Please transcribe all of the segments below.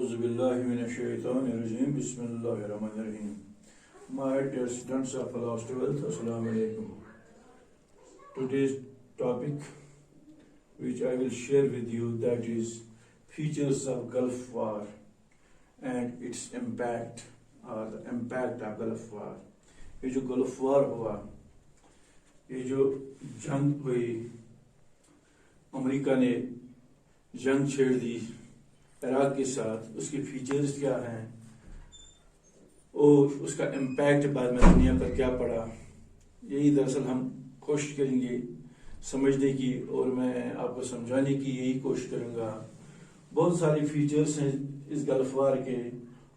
A'udhu billahi minash shaitanir rajim. Bismillahir rahmanir rahim. My dear students of class 12th, Assalamu alaikum. Today's topic, which I will share with you, that is features of Gulf War and its impact, or the impact of Gulf War. یہ جو Gulf war ہوا، یہ جو جنگ ہوئی، امریکہ نے جنگ چھیڑ دی عراق کے ساتھ، اس کے فیچرز کیا ہیں اور اس کا امپیکٹ بعد میں دنیا پر کیا پڑا، یہی دراصل ہم کوشش کریں گے سمجھنے کی، اور میں آپ کو سمجھانے کی یہی کوشش کروں گا۔ بہت سارے فیچرز ہیں اس گلف وار کے،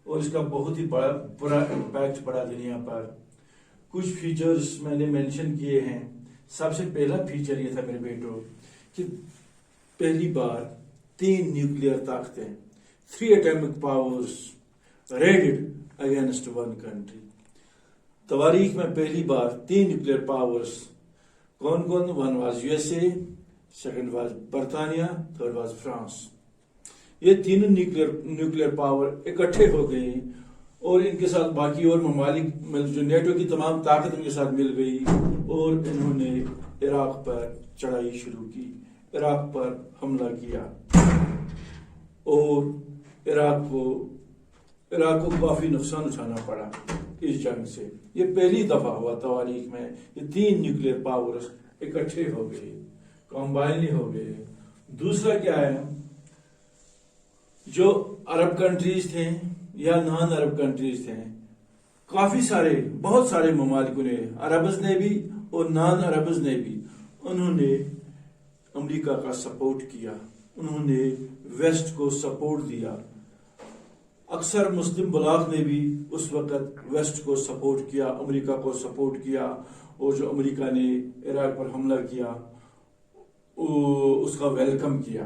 اور اس کا بہت ہی برا امپیکٹ پڑا دنیا پر۔ کچھ فیچرز میں نے مینشن کیے ہیں۔ سب سے پہلا فیچر یہ تھا میرے بیٹوں کہ پہلی بار 3 نیوکلیئر طاقتیں، 3 ایٹمک پاورز ریڈڈ اگینسٹ 1 کنٹری۔ تواریخ میں پہلی بار 3 نیوکلیئر پاورز، کون کون؟ 1 واز USA، 2 واز برطانیہ، 3 واز فرانس۔ یہ تینوں نیوکلیئر پاور اکٹھے ہو گئے، اور ان کے ساتھ باقی اور ممالک جو نیٹو کی تمام طاقت ان کے ساتھ مل گئی، اور انہوں نے عراق پر چڑھائی شروع کی، عراق پر حملہ کیا، اور عراق کو کافی نقصان اٹھانا پڑا اس جنگ سے۔ یہ پہلی دفعہ ہوا تاریخ میں یہ 3 نیوکلیئر پاورز اکٹھے ہو گئے، کمبائن ہو گئے۔ دوسرا کیا ہے، جو عرب کنٹریز تھے یا نان عرب کنٹریز تھے، کافی سارے بہت سارے ممالکوں نے، عربز نے بھی اور نان عربز نے بھی، انہوں نے امریکہ کا سپورٹ کیا، انہوں نے ویسٹ کو سپورٹ دیا۔ اکثر مسلم بلاک نے بھی اس وقت ویسٹ کو سپورٹ کیا، امریکہ کو سپورٹ کیا، اور جو امریکہ نے عراق پر حملہ کیا اس کا ویلکم کیا۔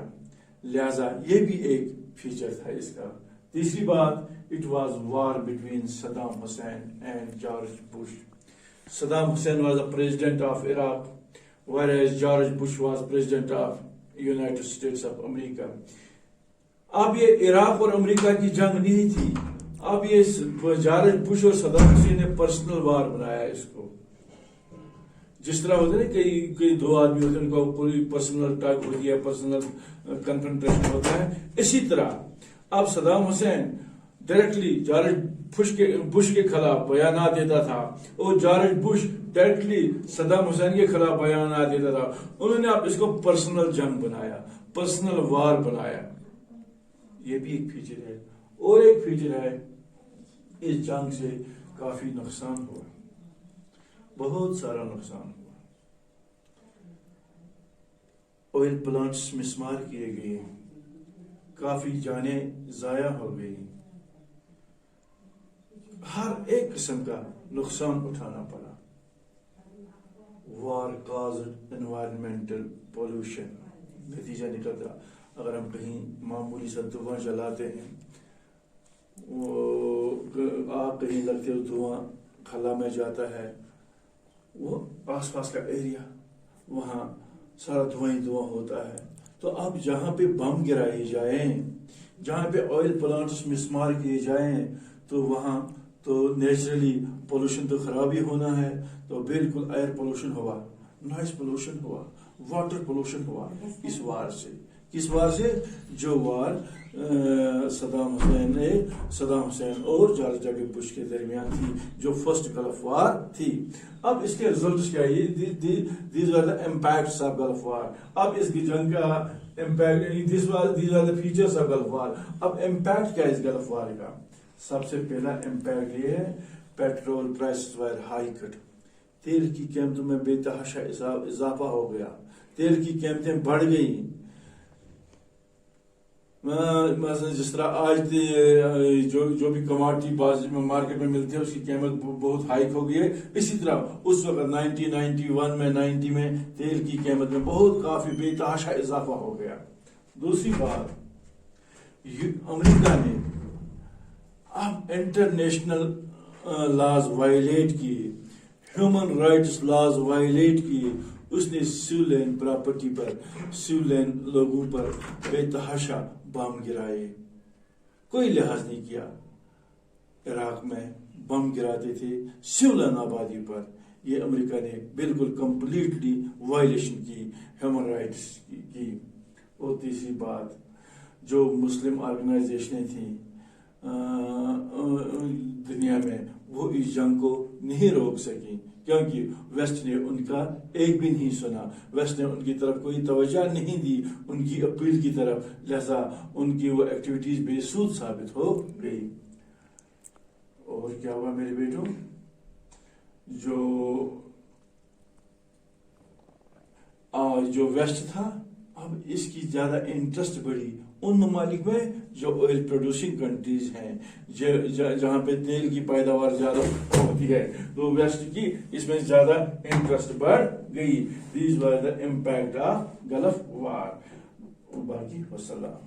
لہذا یہ بھی ایک فیچر تھا اس کا۔ تیسری بات، it was war between Saddam Hussein and George Bush. Saddam Hussein was the president of Iraq, whereas George Bush was president of United States of America. اب یہ عراق اور امریکہ کی جنگ نہیں تھی، اب یہ جارج بش اور صدام حسین نے پرسنل وار بنایا اس کو۔ جس طرح ہوتا ہے کئی 2 آدمی ہوتے ہیں، ان کو پوری پرسنل ٹاک ہوتی ہے، پرسنل کنفرنٹیشن ہوتا ہے، اسی طرح اب Saddam Hussein directly George Bush کے خلاف بیانات دیتا تھا، اور George Bush directly Saddam Hussein کے خلاف بیانات دیتا تھا۔ انہوں نے اب اس کو پرسنل جنگ بنایا، پرسنل وار بنایا۔ یہ بھی ایک فیچر ہے۔ اور ایک فیچر ہے، اس جنگ سے کافی نقصان ہوا، بہت سارا نقصان ہوا۔ آئل پلانٹس مسمار کیے گئے، کافی جانیں ضائع ہو گئی، ہر ایک قسم کا نقصان اٹھانا پڑا۔ وار کازڈ انوائرمنٹل پولوشن، نتیجہ نکلتا اگر ہم کہیں معمولی سا دھواں جلاتے ہیں، وہ آگ کہیں لگتے ہو، دھواں خلا میں جاتا ہے، وہ آس پاس کا ایریا وہاں سارا دھواں ہی دھواں ہوتا ہے۔ تو اب جہاں پہ بم گرائے جائیں، جہاں پہ آئل پلانٹس مسمار کیے جائیں، تو وہاں تو نیچرلی پولوشن تو خراب ہی ہونا ہے۔ تو بالکل ایئر پولوشن ہوا، نوائز پولوشن ہوا، واٹر پولوشن ہوا اس وار سے۔ کس وار سے؟ جو وار صدام حسین اور جارج ڈبلیو بش کے درمیان تھی، جو فرسٹ گلف وار تھی۔ اب اس کے ریزلٹس کیا ہے؟ These are the impacts of Gulf war. اب اس کی جنگ کا impact, these are the features of Gulf war. اب امپیکٹ کیا ہے اس گلف وار کا؟ سب سے پہلا امپیکٹ یہ ہے، پیٹرول پرائسز ور ہائیکڈ، تیل کی قیمتوں میں بے تحاشا اضافہ ہو گیا، تیل کی قیمتیں بڑھ گئی۔ مثلا جس طرح آج جو بھی کماڈٹی مارکیٹ میں ملتی ہے، اس کی قیمت بہت ہائیک ہو گئی ہے۔ اسی طرح اس وقت 90 میں تیل کی قیمت میں بہت کافی بے تحاشا اضافہ ہو گیا۔ دوسری بات، امریکہ نے اب انٹرنیشنل لاز وائلیٹ کیے، ہیومن رائٹس لاز وائلیٹ کیے۔ اس نے سیولین پراپرٹی پر، سیولین لوگوں پر بے تحاشا بم گرائے۔ کوئی لحاظ نہیں کیا. عراق میں بم گراتے تھے سولن آبادی پر. یہ امریکہ نے بالکل کمپلیٹلی وائلیشن کی ہیومن رائٹس کی. اور تیسری بات، جو مسلم آرگنائزیشنیں تھیں دنیا میں، وہ اس جنگ کو نہیں روک سکیں کیونکہ ویسٹ نے ان کا ایک بھی نہیں سنا. ویسٹ نے ان کی طرف کوئی توجہ نہیں دی ان کی اپیل کی طرف، لہذا ان کی وہ ایکٹیویٹیز بے سود ثابت ہو گئی. اور کیا ہوا میرے بیٹوں، جو ویسٹ تھا اب اس کی زیادہ انٹرسٹ بڑھی ان ممالک میں جو آئل پروڈیوسنگ کنٹریز ہیں، جہاں پہ تیل کی پیداوار زیادہ ہوتی ہے، تو ویسٹ کی اس میں زیادہ انٹرسٹ بڑھ گئی. These were the impact of Gulf war. باقی وسلام.